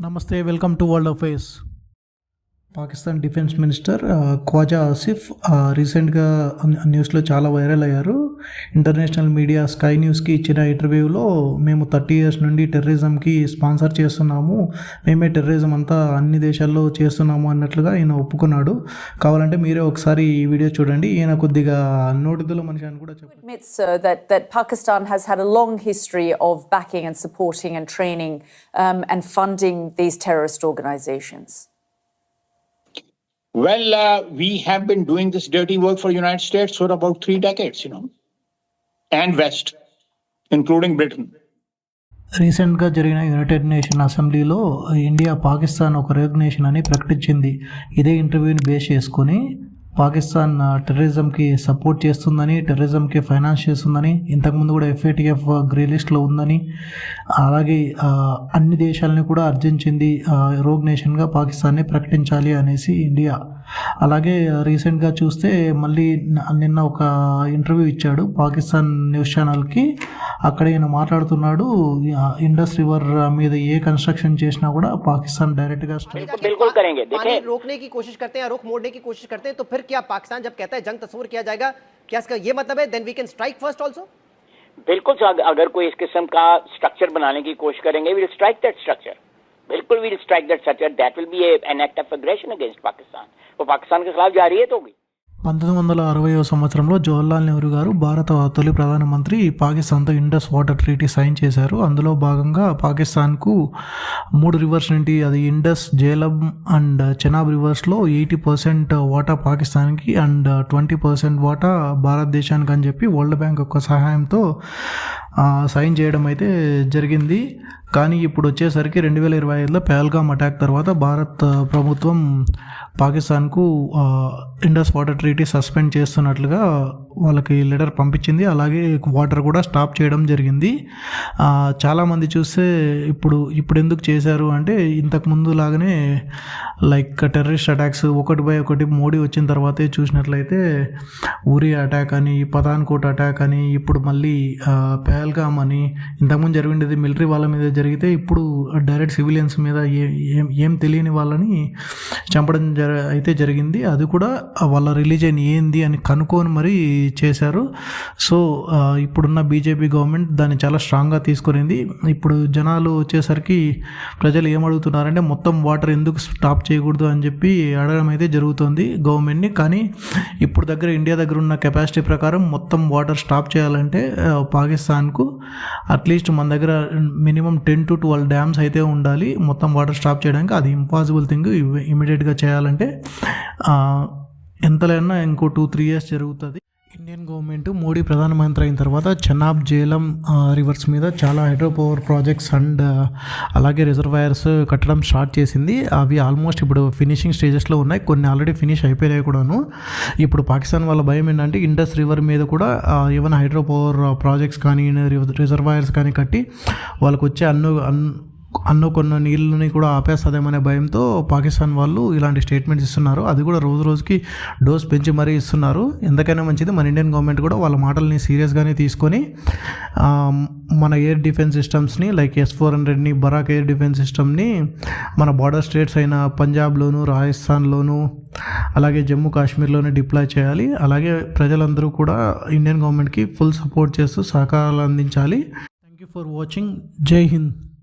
నమస్తే, welcome to world affairs. Pakistan defence minister Khawaja Asif రీసెంట్గా న్యూస్లో చాలా వైరల్ అయ్యారు. ఇంటర్నేషనల్ మీడియా స్కై న్యూస్కి ఇచ్చిన ఇంటర్వ్యూలో మేము 30 years నుండి టెర్రరిజంకి స్పాన్సర్ చేస్తున్నాము, మేమే టెర్రరిజం అంతా అన్ని దేశాల్లో చేస్తున్నాము అన్నట్లుగా ఈయన ఒప్పుకున్నాడు. కావాలంటే మీరే ఒకసారి ఈ వీడియో చూడండి. ఈయన కొద్దిగా నోటిదల మనిషి అని కూడా చెప్పారు. Admits that Pakistan has had a long history of backing and supporting and training and funding these terrorist organizations. Well, we have been doing this dirty work for the United States for about 3 decades, and West, including Britain. రీసెంట్గా జరిగిన United nation అసెంబ్లీలో India Pakistan ఒక రేగ్ nation అని ప్రకటించింది. ఇదే ఇంటర్వ్యూని base చేసుకొని Pakistan టెర్రరిజంకి support చేస్తుందని, టెర్రరిజంకి finance చేస్తుందని, ఇంతకుముందు కూడా FATF గ్రే లిస్ట్లో ఉందని, అలాగే అన్ని దేశాలని కూడా అర్జించింది రోగ్ నేషన్గా పాకిస్తాన్ని ప్రకటించాలి అనేసి ఇండియా. అలాగే రీసెంట్గా చూస్తే మళ్ళీ నిన్న ఒక ఇంటర్వ్యూ ఇచ్చాడు పాకిస్తాన్ న్యూస్ ఛానల్కి. అక్కడ ఈయన మాట్లాడుతున్నాడు, ఇండస్ రివర్ మీద ఏ కన్స్ట్రక్షన్ చేసినా కూడా పాకిస్తాన్ డైరెక్ట్గా बिल्कुल करेंगे. देखिए, रोकने की कोशिश करते हैं, रुख मोड़ने की कोशिश करते हैं, तो फिर क्या पाकिस्तान जब कहता है जंग तस्वीर किया जाएगा, क्या इसका ये मतलब है then we can strike first also? बिल्कुल. अगर कोई इस किस्म का स्ट्रक्चर बनाने की कोशिश करेंगे, we will strike that structure. बिल्कुल we will strike that structure. That will be an act of aggression against Pakistan. वो पाकिस्तान के खिलाफ जारी है तो होगी. 1960వ సంవత్సరంలో జవహర్లాల్ నెహ్రూ గారు భారత తొలి ప్రధానమంత్రి పాకిస్తాన్తో ఇండస్ వాటర్ ట్రీటీ సైన్ చేశారు. అందులో భాగంగా పాకిస్తాన్కు 3 రివర్స్ నుండి, అది ఇండస్, జేలం అండ్ చెనాబ్ రివర్స్లో 80% వాటా పాకిస్తాన్కి అండ్ 20% వాటా భారతదేశానికి అని చెప్పి వరల్డ్ బ్యాంక్ యొక్క సహాయంతో సైన్ చేయడం అయితే జరిగింది. కానీ ఇప్పుడు వచ్చేసరికి 2025లో పహల్గామ్ అటాక్ తర్వాత భారత్ ప్రభుత్వం పాకిస్తాన్కు ఇండస్ వాటర్ ట్రీటీ సస్పెండ్ చేస్తున్నట్లుగా వాళ్ళకి లెటర్ పంపించింది. అలాగే వాటర్ కూడా స్టాప్ చేయడం జరిగింది. చాలామంది చూస్తే ఇప్పుడు ఎందుకు చేశారు అంటే, ఇంతకుముందు లాగానే లైక్ టెర్రరిస్ట్ అటాక్స్ ఒకటి బై ఒకటి మోడీ వచ్చిన తర్వాతే చూసినట్లయితే ఉరి అటాక్ అని, పఠాన్కోట్ అటాక్ అని, ఇప్పుడు మళ్ళీ పహల్గామ్ అని, ఇంతకుముందు జరిగింది మిలిటరీ వాళ్ళ మీద జరిగితే ఇప్పుడు డైరెక్ట్ సివిలియన్స్ మీద ఏం తెలియని వాళ్ళని చంపడం అయితే జరిగింది. అది కూడా వాళ్ళ రిలీజియన్ ఏంది అని కనుక్కొని మరీ చేశారు. సో ఇప్పుడున్న బీజేపీ గవర్నమెంట్ దాన్ని చాలా స్ట్రాంగ్గా తీసుకునింది. ఇప్పుడు జనాలు వచ్చేసరికి ప్రజలు ఏమడుగుతున్నారంటే, మొత్తం వాటర్ ఎందుకు స్టాప్ చేయకూడదు అని చెప్పి అడగడం అయితే జరుగుతుంది గవర్నమెంట్ని. కానీ ఇప్పుడు ఇండియా దగ్గర ఉన్న కెపాసిటీ ప్రకారం మొత్తం వాటర్ స్టాప్ చేయాలంటే పాకిస్తాన్కు అట్లీస్ట్ మన దగ్గర మినిమం 10 to 12 డ్యామ్స్ అయితే ఉండాలి మొత్తం వాటర్ స్టాప్ చేయడానికి. అది ఇంపాసిబుల్ థింగ్. ఇమీడియట్గా చేయాలంటే ఎంతలైనా ఇంకో 2-3 years జరుగుతుంది. ఇండియన్ గవర్నమెంట్ మోడీ ప్రధానమంత్రి అయిన తర్వాత చెనాబ్, జేలం రివర్స్ మీద చాలా హైడ్రో పవర్ ప్రాజెక్ట్స్ అండ్ అలాగే రిజర్వాయర్స్ కట్టడం స్టార్ట్ చేసింది. అవి ఆల్మోస్ట్ ఇప్పుడు ఫినిషింగ్ స్టేజెస్లో ఉన్నాయి. కొన్ని ఆల్రెడీ ఫినిష్ అయిపోయాయి కూడాను. ఇప్పుడు పాకిస్తాన్ వాళ్ళ భయం ఏంటంటే, ఇండస్ రివర్ మీద కూడా ఏమైనా హైడ్రో పవర్ ప్రాజెక్ట్స్ కానీ రిజర్వాయర్స్ కానీ కట్టి వాళ్ళకు వచ్చే కొన్ని నీళ్ళని కూడా ఆపేస్తుందేమనే భయంతో పాకిస్తాన్ వాళ్ళు ఇలాంటి స్టేట్మెంట్స్ ఇస్తున్నారు. అది కూడా రోజు రోజుకి డోస్ పెంచి మరీ ఇస్తున్నారు. ఎందుకైనా మంచిది, మన ఇండియన్ గవర్నమెంట్ కూడా వాళ్ళ మాటల్ని సీరియస్గానే తీసుకొని మన ఎయిర్ డిఫెన్స్ సిస్టమ్స్ని లైక్ S-400ని, బరాక్ ఎయిర్ డిఫెన్స్ సిస్టమ్ని మన బార్డర్ స్టేట్స్ అయిన పంజాబ్లోను, రాజస్థాన్లోను, అలాగే జమ్మూ కాశ్మీర్లోనే డిప్లాయ్ చేయాలి. అలాగే ప్రజలందరూ కూడా ఇండియన్ గవర్నమెంట్కి ఫుల్ సపోర్ట్ చేస్తూ సహకారాలు అందించాలి. Thank you for watching. జై హింద్.